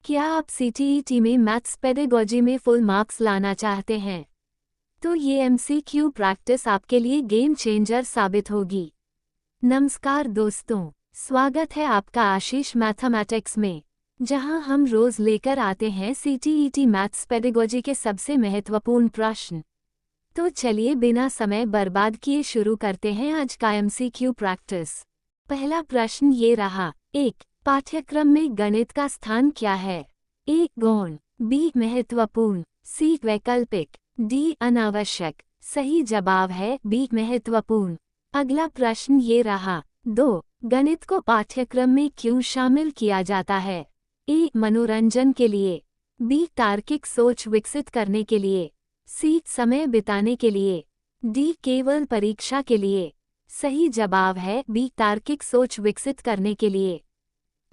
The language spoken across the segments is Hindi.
क्या आप सीटीईटी में मैथ्स पेडागोजी में फुल मार्क्स लाना चाहते हैं? तो ये एमसीक्यू प्रैक्टिस आपके लिए गेम चेंजर साबित होगी। नमस्कार दोस्तों, स्वागत है आपका आशीष मैथमेटिक्स में, जहां हम रोज लेकर आते हैं सीटीईटी मैथ्स पेडागोजी के सबसे महत्वपूर्ण प्रश्न। तो चलिए बिना समय बर्बाद किए शुरू करते हैं आज का एमसीक्यू प्रैक्टिस। पहला प्रश्न ये रहा। 1. पाठ्यक्रम में गणित का स्थान क्या है? ए. गौण, बी. महत्वपूर्ण, सी. वैकल्पिक, डी. अनावश्यक। सही जवाब है बी. महत्वपूर्ण। अगला प्रश्न ये रहा। 2. गणित को पाठ्यक्रम में क्यों शामिल किया जाता है? ए. मनोरंजन के लिए, बी. तार्किक सोच विकसित करने के लिए, सी. समय बिताने के लिए, डी. केवल परीक्षा के लिए। सही जवाब है बी. तार्किक सोच विकसित करने के लिए।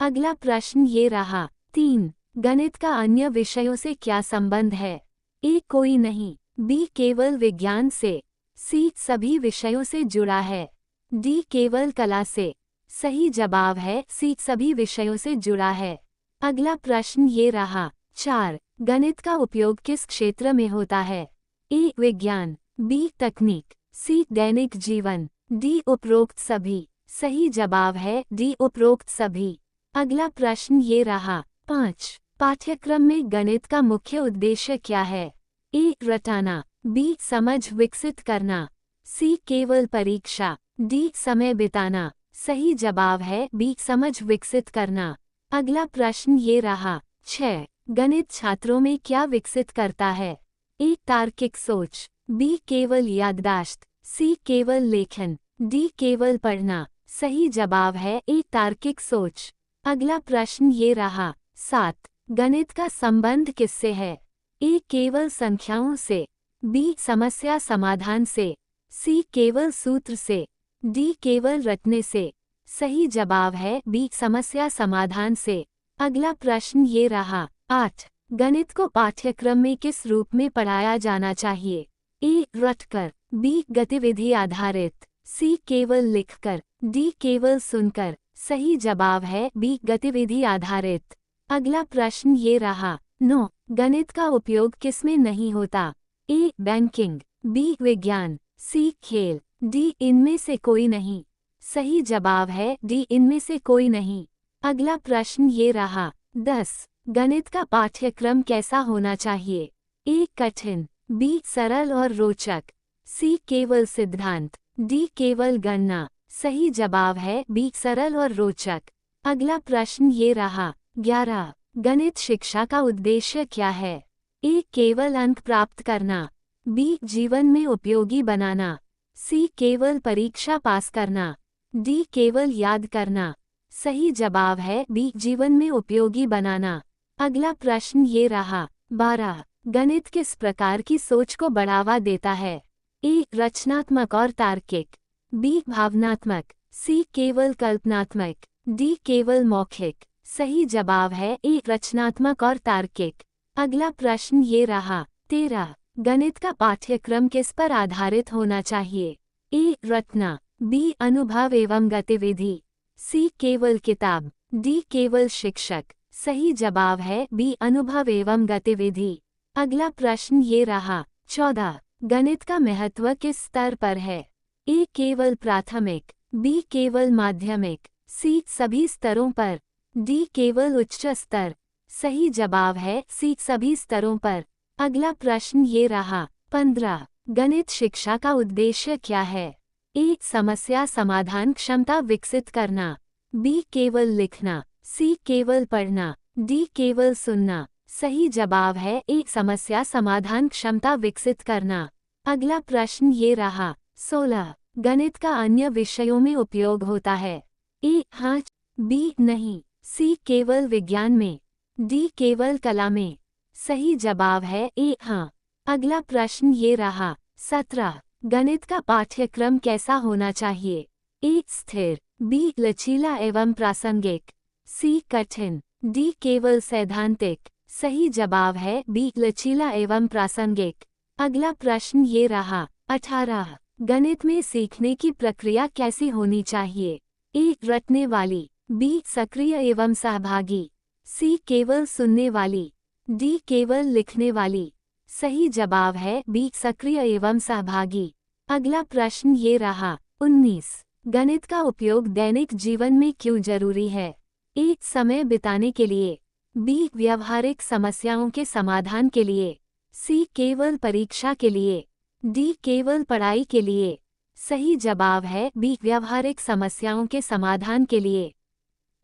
अगला प्रश्न ये रहा। 3. गणित का अन्य विषयों से क्या संबंध है? ए. कोई नहीं, बी. केवल विज्ञान से, सी. सभी विषयों से जुड़ा है, डी. केवल कला से। सही जवाब है सी. सभी विषयों से जुड़ा है। अगला प्रश्न ये रहा। 4. गणित का उपयोग किस क्षेत्र में होता है? ए. विज्ञान, बी. तकनीक, सी. दैनिक जीवन, डी. उपरोक्त सभी। सही जवाब है डी. उपरोक्त सभी। अगला प्रश्न ये रहा। 5. पाठ्यक्रम में गणित का मुख्य उद्देश्य क्या है? ए. रटाना, बी. समझ विकसित करना, सी. केवल परीक्षा, डी. समय बिताना। सही जवाब है बी. समझ विकसित करना। अगला प्रश्न ये रहा। 6. गणित छात्रों में क्या विकसित करता है? ए. तार्किक सोच, बी. केवल याददाश्त, सी. केवल लेखन, डी. केवल पढ़ना। सही जवाब है ए. तार्किक सोच। अगला प्रश्न ये रहा। 7. गणित का संबंध किससे है? ए. केवल संख्याओं से, बी. समस्या समाधान से, सी. केवल सूत्र से, डी. केवल रटने से। सही जवाब है बी. समस्या समाधान से। अगला प्रश्न ये रहा। 8. गणित को पाठ्यक्रम में किस रूप में पढ़ाया जाना चाहिए? ए. रटकर, बी. गतिविधि आधारित, सी. केवल लिखकर, डी. केवल सुनकर। सही जवाब है बी. गतिविधि आधारित। अगला प्रश्न ये रहा। 9. गणित का उपयोग किसमें नहीं होता? ए. Banking, B. विज्ञान, सी. खेल, डी. इनमें से कोई नहीं। सही जवाब है डी. इनमें से कोई नहीं। अगला प्रश्न ये रहा। 10. गणित का पाठ्यक्रम कैसा होना चाहिए? ए. कठिन, बी. सरल और रोचक, सी. केवल सिद्धांत, डी. केवल गणना। सही जवाब है बी. सरल और रोचक। अगला प्रश्न ये रहा। 11. गणित शिक्षा का उद्देश्य क्या है? ए. केवल अंक प्राप्त करना, बी. जीवन में उपयोगी बनाना, सी. केवल परीक्षा पास करना, डी. केवल याद करना। सही जवाब है बी. जीवन में उपयोगी बनाना। अगला प्रश्न ये रहा। 12. गणित किस प्रकार की सोच को बढ़ावा देता है? ए. रचनात्मक और तार्किक, बी. भावनात्मक, सी. केवल कल्पनात्मक, डी. केवल मौखिक। सही जवाब है ए. रचनात्मक और तार्किक। अगला प्रश्न ये रहा। 13. गणित का पाठ्यक्रम किस पर आधारित होना चाहिए? ए. रटना, बी. अनुभव एवं गतिविधि, सी. केवल किताब, डी. केवल शिक्षक। सही जवाब है बी. अनुभव एवं गतिविधि। अगला प्रश्न ये रहा। 14. गणित का महत्व किस स्तर पर है? ए. केवल प्राथमिक, बी. केवल माध्यमिक, सी. सभी स्तरों पर, डी. केवल उच्च स्तर। सही जवाब है सी. सभी स्तरों पर। अगला प्रश्न ये रहा। 15. गणित शिक्षा का उद्देश्य क्या है? ए. समस्या समाधान क्षमता विकसित करना, बी. केवल लिखना, सी. केवल पढ़ना, डी. केवल सुनना। सही जवाब है ए. समस्या समाधान क्षमता विकसित करना। अगला प्रश्न ये रहा। 16. गणित का अन्य विषयों में उपयोग होता है? ए. हाँ, बी. नहीं, सी. केवल विज्ञान में, डी. केवल कला में। सही जवाब है ए. हाँ। अगला प्रश्न ये रहा। 17. गणित का पाठ्यक्रम कैसा होना चाहिए? ए. स्थिर, बी. लचीला एवं प्रासंगिक, सी. कठिन, डी. केवल सैद्धांतिक। सही जवाब है बी. लचीला एवं प्रासंगिक। अगला प्रश्न ये रहा। 18. गणित में सीखने की प्रक्रिया कैसी होनी चाहिए? ए. रटने वाली, बी. सक्रिय एवं सहभागी, सी केवल सुनने वाली, डी केवल लिखने वाली। सही जवाब है बी सक्रिय एवं सहभागी। अगला प्रश्न ये रहा 19। गणित का उपयोग दैनिक जीवन में क्यों जरूरी है? ए समय बिताने के लिए, बी व्यावहारिक समस्याओं के समाधान के लिए, सी केवल परीक्षा के लिए, डी केवल पढ़ाई के लिए। सही जवाब है बी व्यावहारिक समस्याओं के समाधान के लिए।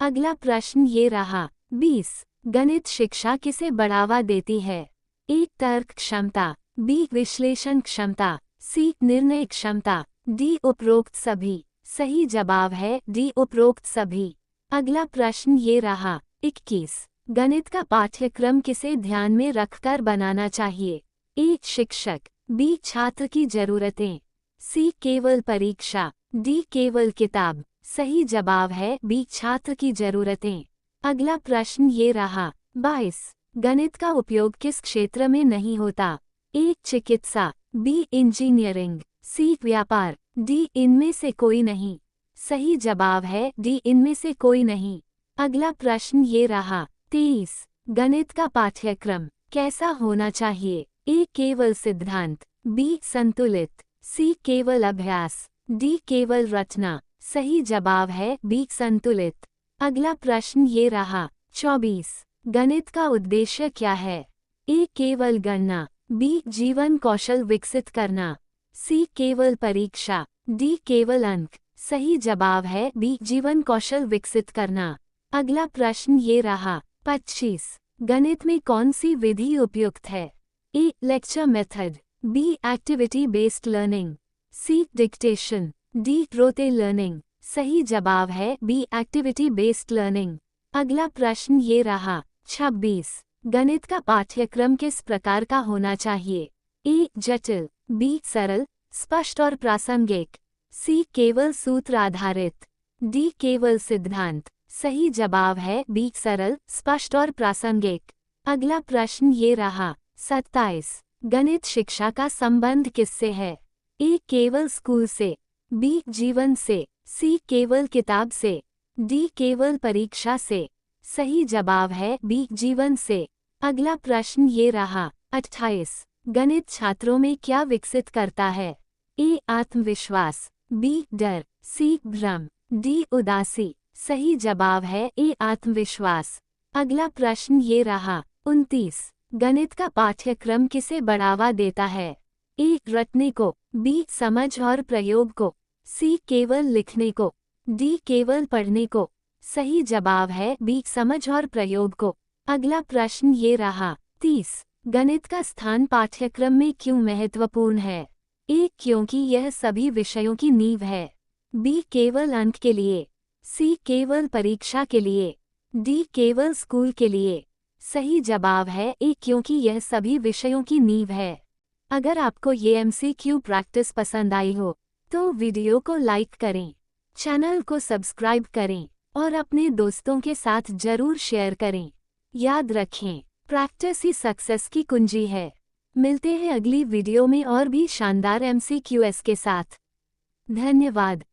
अगला प्रश्न ये रहा 20। गणित शिक्षा किसे बढ़ावा देती है? ए तर्क क्षमता, बी विश्लेषण क्षमता, सी निर्णय क्षमता, डी उपरोक्त सभी। सही जवाब है डी उपरोक्त सभी। अगला प्रश्न ये रहा 21। गणित का पाठ्यक्रम किसे ध्यान में रखकर बनाना चाहिए? ए शिक्षक, बी छात्र की जरूरतें, सी केवल परीक्षा, डी केवल किताब। सही जवाब है बी छात्र की जरूरतें। अगला प्रश्न ये रहा 22। गणित का उपयोग किस क्षेत्र में नहीं होता? ए चिकित्सा, बी इंजीनियरिंग, सी व्यापार, डी इनमें से कोई नहीं। सही जवाब है डी इनमें से कोई नहीं। अगला प्रश्न ये रहा 23। गणित का पाठ्यक्रम कैसा होना चाहिए? ए केवल सिद्धांत, बी संतुलित, सी केवल अभ्यास, डी केवल रचना। सही जवाब है बी संतुलित। अगला प्रश्न ये रहा 24। गणित का उद्देश्य क्या है? ए केवल गणना, बी जीवन कौशल विकसित करना, सी केवल परीक्षा, डी केवल अंक। सही जवाब है बी जीवन कौशल विकसित करना। अगला प्रश्न ये रहा 25। गणित में कौन सी विधि उपयुक्त है? A lecture method, B activity based learning, C dictation, D rote learning. सही जवाब है बी एक्टिविटी बेस्ड लर्निंग। अगला प्रश्न ये रहा 26। गणित का पाठ्यक्रम किस प्रकार का होना चाहिए? ए जटिल, बी सरल, स्पष्ट और प्रासंगिक, सी केवल सूत्र आधारित, डी केवल सिद्धांत। सही जवाब है बी सरल, स्पष्ट और प्रासंगिक। अगला प्रश्न ये रहा 27। गणित शिक्षा का संबंध किससे है? ए केवल स्कूल से, बी जीवन से, सी केवल किताब से, डी केवल परीक्षा से। सही जवाब है बी जीवन से। अगला प्रश्न ये रहा 28। गणित छात्रों में क्या विकसित करता है? ए आत्मविश्वास, बी डर, सी भ्रम, डी उदासी। सही जवाब है ए आत्मविश्वास। अगला प्रश्न ये रहा 29। गणित का पाठ्यक्रम किसे बढ़ावा देता है? ए रटने को, बी समझ और प्रयोग को, सी केवल लिखने को, डी केवल पढ़ने को। सही जवाब है बी समझ और प्रयोग को। अगला प्रश्न ये रहा 30। गणित का स्थान पाठ्यक्रम में क्यों महत्वपूर्ण है? ए क्योंकि यह सभी विषयों की नींव है, बी केवल अंक के लिए, सी केवल परीक्षा के लिए, डी केवल स्कूल के लिए। सही जवाब है ए क्योंकि यह सभी विषयों की नींव है। अगर आपको ये MCQ प्रैक्टिस पसंद आई हो तो वीडियो को लाइक करें, चैनल को सब्सक्राइब करें और अपने दोस्तों के साथ जरूर शेयर करें। याद रखें, प्रैक्टिस ही सक्सेस की कुंजी है। मिलते हैं अगली वीडियो में और भी शानदार MCQs के साथ। धन्यवाद।